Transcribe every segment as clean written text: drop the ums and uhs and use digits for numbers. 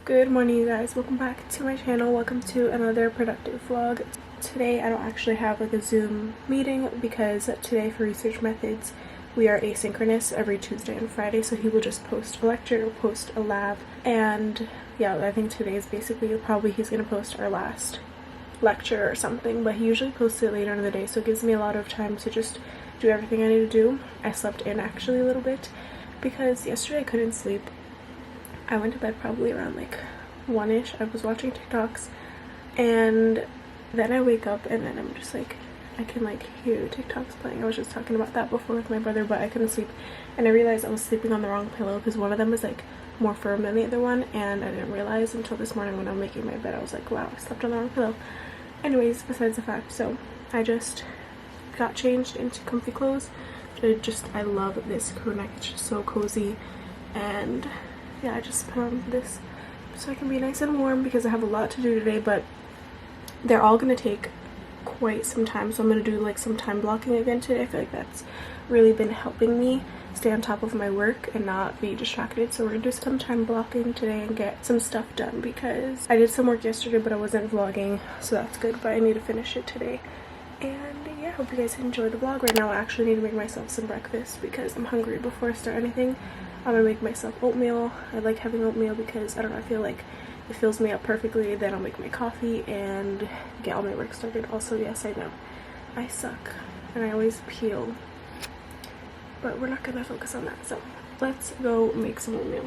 Good morning, you guys. Welcome back to my channel. Welcome to another productive vlog. Today I don't actually have like a Zoom meeting because today for research methods we are asynchronous every Tuesday and Friday, so he will just post a lecture or post a lab, and yeah, I think today is basically probably he's gonna post our last lecture or something, but he usually posts it later in the day, so it gives me a lot of time to just do everything I need to do. I slept in actually a little bit because yesterday I couldn't sleep. I went to bed probably around like 1-ish. I was watching TikToks and then I wake up and then I'm just like, I can like hear TikToks playing. I was just talking about that before with my brother, but I couldn't sleep, and I realized I was sleeping on the wrong pillow because one of them was like more firm than the other one, and I didn't realize until this morning when I'm making my bed. I was like, wow, I slept on the wrong pillow. Anyways, besides the fact, so I just got changed into comfy clothes. I love this crew neck. It's just so cozy, and yeah, I just put on this so I can be nice and warm because I have a lot to do today, but they're all gonna take quite some time, so I'm gonna do like some time blocking again today. I feel like that's really been helping me stay on top of my work and not be distracted. So we're gonna do some time blocking today and get some stuff done because I did some work yesterday but I wasn't vlogging, so that's good, but I need to finish it today. And yeah, I hope you guys enjoy the vlog. Right now I actually need to make myself some breakfast because I'm hungry before I start anything. I'm gonna make myself oatmeal. I like having oatmeal because I don't know, I feel like it fills me up perfectly. Then I'll make my coffee and get all my work started. Also, yes, I know I suck and I always peel, but we're not gonna focus on that. So let's go make some oatmeal.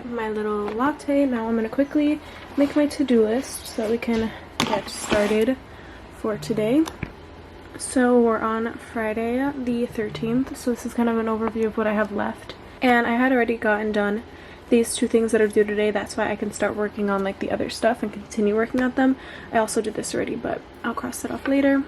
My little latte. Now I'm gonna quickly make my to-do list so that we can get started for today. So we're on Friday the 13th, so this is kind of an overview of what I have left, and I had already gotten done these two things that are due today. That's why I can start working on like the other stuff and continue working on them. I also did this already, but I'll cross that off later.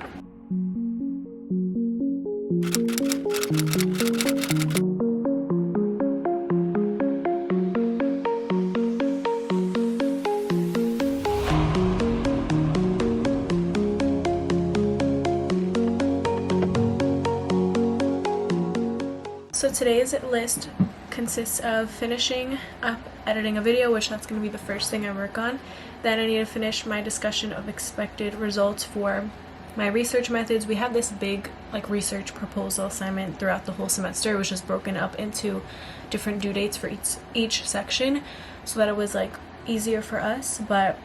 So today's list consists of finishing up editing a video, which that's going to be the first thing I work on. Then I need to finish my discussion of expected results for my research methods. We have this big like research proposal assignment throughout the whole semester, which is broken up into different due dates for each section so that it was like easier for us. But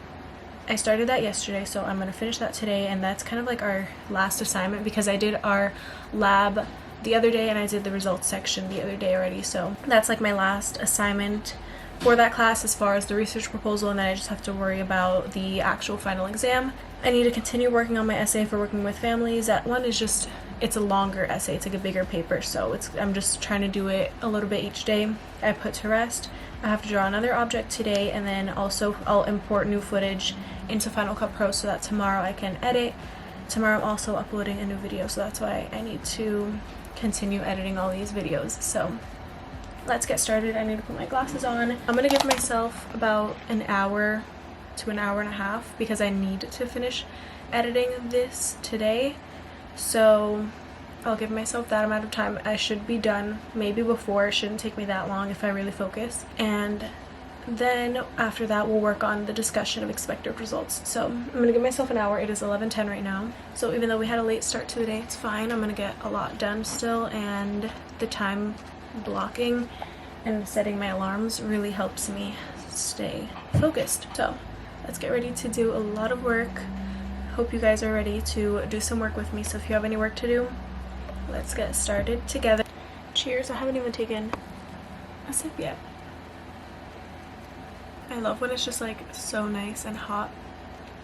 I started that yesterday, so I'm going to finish that today, and that's kind of like our last assignment because I did our lab the other day and I did the results section the other day already, so that's like my last assignment for that class as far as the research proposal, and then I just have to worry about the actual final exam. I need to continue working on my essay for working with families. That one is just, it's a longer essay, it's like a bigger paper, so I'm just trying to do it a little bit each day. I put to rest. I have to draw another object today, and then also I'll import new footage into Final Cut Pro so that tomorrow I can edit. Tomorrow I'm also uploading a new video, so that's why I need to continue editing all these videos. So let's get started. I need to put my glasses on. I'm gonna give myself about an hour to an hour and a half because I need to finish editing this today, so I'll give myself that amount of time. I should be done maybe before. It shouldn't take me that long if I really focus, and then after that we'll work on the discussion of expected results. So I'm gonna give myself an hour. It is 11:10 right now, so even though we had a late start to the day, it's fine. I'm gonna get a lot done still, and the time blocking and setting my alarms really helps me stay focused. So let's get ready to do a lot of work. Hope you guys are ready to do some work with me, so if you have any work to do, let's get started together. Cheers. I haven't even taken a sip yet. I love when it's just like so nice and hot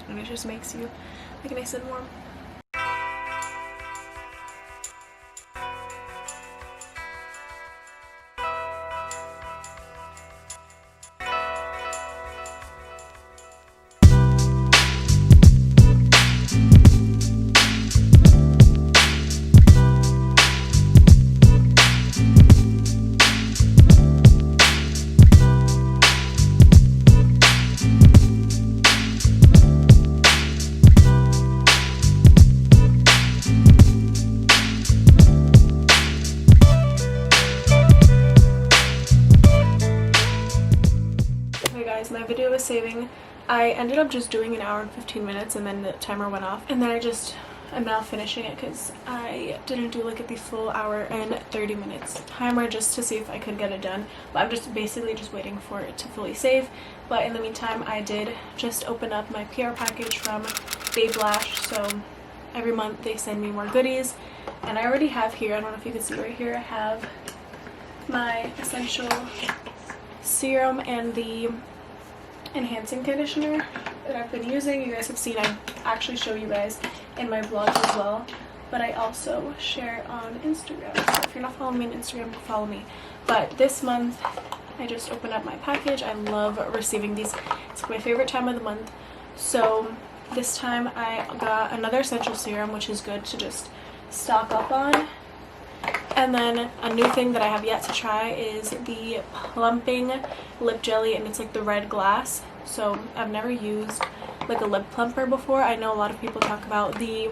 and it just makes you like nice and warm. saving. I ended up just doing 1 hour and 15 minutes and then the timer went off, and then I'm now finishing it because I didn't do like the full hour and 30 minutes timer just to see if I could get it done. But I'm just basically just waiting for it to fully save. But in the meantime, I did just open up my PR package from Lash. So every month they send me more goodies, and I already have here, I don't know if you can see right here, I have my essential serum and the enhancing conditioner that I've been using. You guys have seen, I actually show you guys in my vlogs as well, but I also share it on Instagram. So if you're not following me on Instagram, follow me. But this month I just opened up my package. I love receiving these. It's my favorite time of the month. So this time I got another essential serum, which is good to just stock up on. And then a new thing that I have yet to try is the plumping lip jelly, and it's like the red glass. So I've never used like a lip plumper before. I know a lot of people talk about the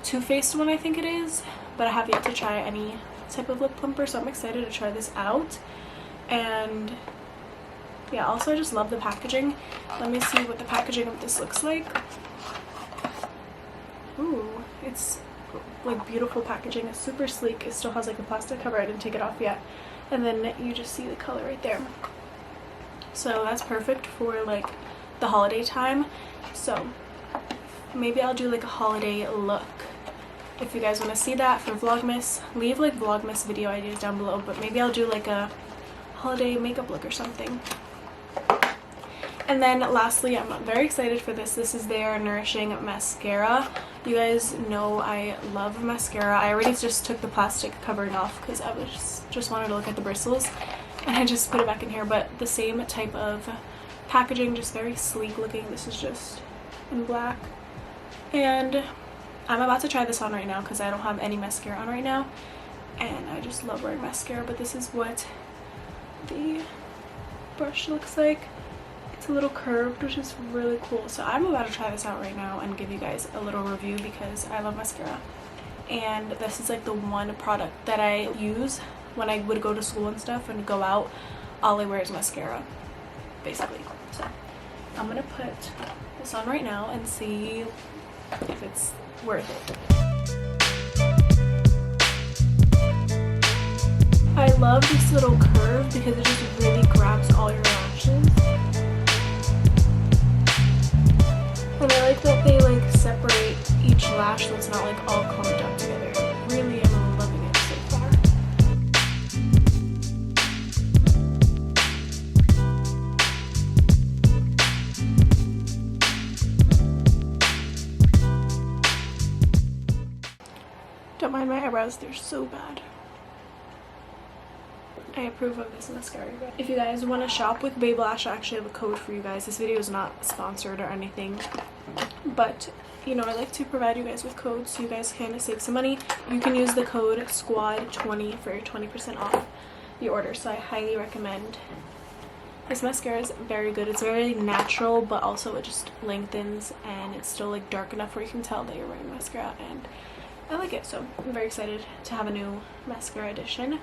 Too Faced one, I think it is, but I have yet to try any type of lip plumper, so I'm excited to try this out. And yeah, also I just love the packaging. Let me see what the packaging of this looks like. Ooh, it's like beautiful packaging. It's super sleek. It still has like a plastic cover. I didn't take it off yet. And then you just see the color right there. So that's perfect for like the holiday time. So maybe I'll do like a holiday look. If you guys want to see that for Vlogmas, leave like Vlogmas video ideas down below, but maybe I'll do like a holiday makeup look or something. And then lastly, I'm very excited for this. This is their Nourishing Mascara. You guys know I love mascara. I already just took the plastic covering off because I was just wanted to look at the bristles, and I just put it back in here. But the same type of packaging, just very sleek looking. This is just in black. And I'm about to try this on right now because I don't have any mascara on right now, and I just love wearing mascara. But this is what the brush looks like. It's a little curved, which is really cool. So I'm about to try this out right now and give you guys a little review because I love mascara. And this is like the one product that I use when I would go to school and stuff and go out. All I wear is mascara, basically. So I'm gonna put this on right now and see if it's worth it. I love this little curve because it just really grabs all your lashes. And I like that they like separate each lash so it's not like all clumped up together. Really am loving it so far. Don't mind my eyebrows, they're so bad. I approve of this mascara. If you guys want to shop with Lash, I actually have a code for you guys. This video is not sponsored or anything, but you know, I like to provide you guys with codes so you guys can save some money. You can use the code SQUAD20 for 20% off your order, so I highly recommend. This mascara is very good. It's very natural, but also it just lengthens, and it's still like dark enough where you can tell that you're wearing mascara, and I like it. So I'm very excited to have a new mascara edition.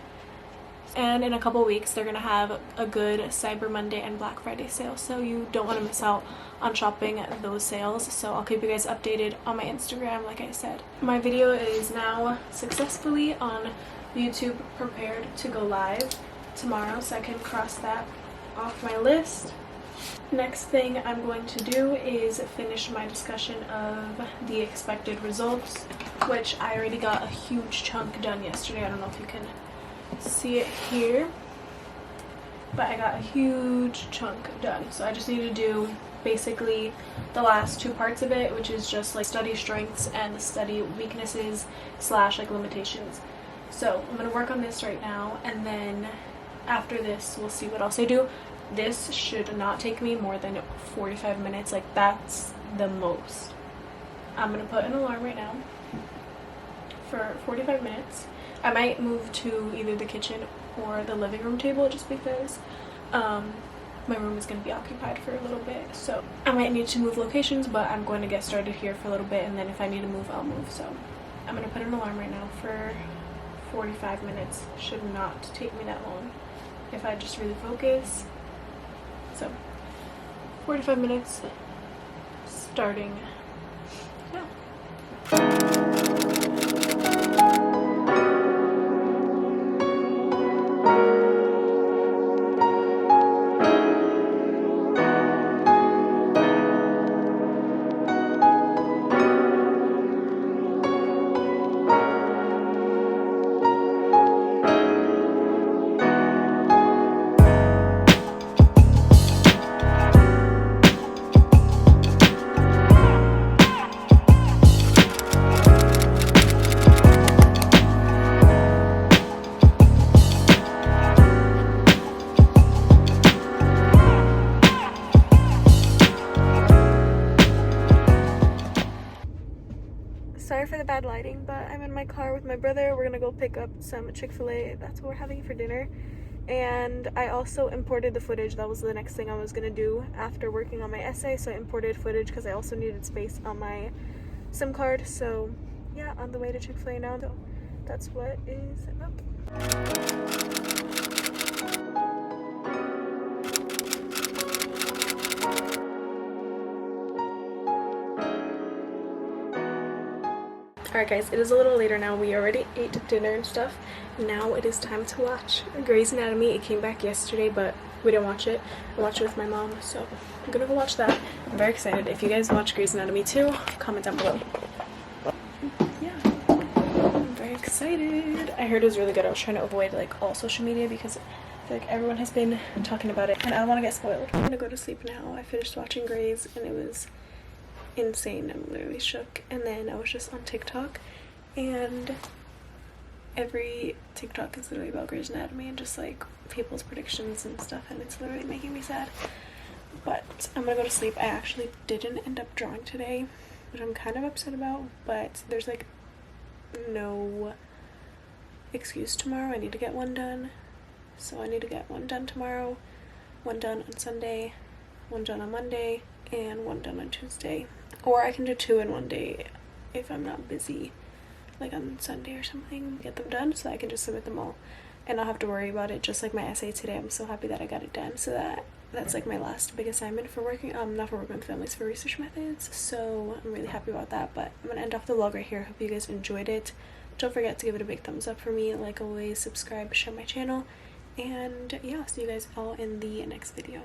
And in a couple weeks they're gonna have a good Cyber Monday and Black Friday sale, so you don't want to miss out on shopping those sales. So I'll keep you guys updated on my Instagram, like I said. My video is now successfully on YouTube, prepared to go live tomorrow, so I can cross that off my list. Next thing I'm going to do is finish my discussion of the expected results, which I already got a huge chunk done yesterday. I don't know if you can see it here, but I got a huge chunk done. So I just need to do basically the last two parts of it, which is just like study strengths and study weaknesses / like limitations. So I'm gonna work on this right now, and then after this we'll see what else I do. This should not take me more than 45 minutes. Like, that's the most. I'm gonna put an alarm right now for 45 minutes. I might move to either the kitchen or the living room table just because my room is going to be occupied for a little bit. So I might need to move locations, but I'm going to get started here for a little bit, and then if I need to move, I'll move. So I'm going to put an alarm right now for 45 minutes. Should not take me that long if I just really focus. So 45 minutes starting now. Sorry for the bad lighting, but I'm in my car with my brother. We're gonna go pick up some Chick-fil-A. That's what we're having for dinner. And I also imported the footage. That was the next thing I was gonna do after working on my essay. So I imported footage because I also needed space on my SIM card. So yeah, on the way to Chick-fil-A now. So that's what is up. Alright guys, it is a little later now. We already ate dinner and stuff. Now it is time to watch Grey's Anatomy. It came back yesterday, but we didn't watch it. I watched it with my mom, so I'm gonna go watch that. I'm very excited. If you guys watch Grey's Anatomy too, comment down below. Yeah, I'm very excited. I heard it was really good. I was trying to avoid like all social media because I feel like everyone has been talking about it and I don't want to get spoiled. I'm gonna go to sleep now. I finished watching Grey's and it was insane. I'm literally shook. And then I was just on TikTok and every TikTok is literally about Grey's Anatomy and just like people's predictions and stuff, and it's literally making me sad. But I'm gonna go to sleep. I actually didn't end up drawing today, which I'm kind of upset about, but there's like no excuse tomorrow. I need to get one done, so I need to get one done tomorrow, one done on Sunday, one done on Monday, and one done on Tuesday. Or I can do 2 in one day if I'm not busy, like on Sunday or something, get them done so I can just submit them all and not have to worry about it. Just like my essay today, I'm so happy that I got it done. So that's like my last big assignment for working, not for working with families, for research methods. So I'm really happy about that. But I'm gonna end off the vlog right here. Hope you guys enjoyed it. Don't forget to give it a big thumbs up for me, like always, subscribe, share my channel, and yeah, I'll see you guys all in the next video.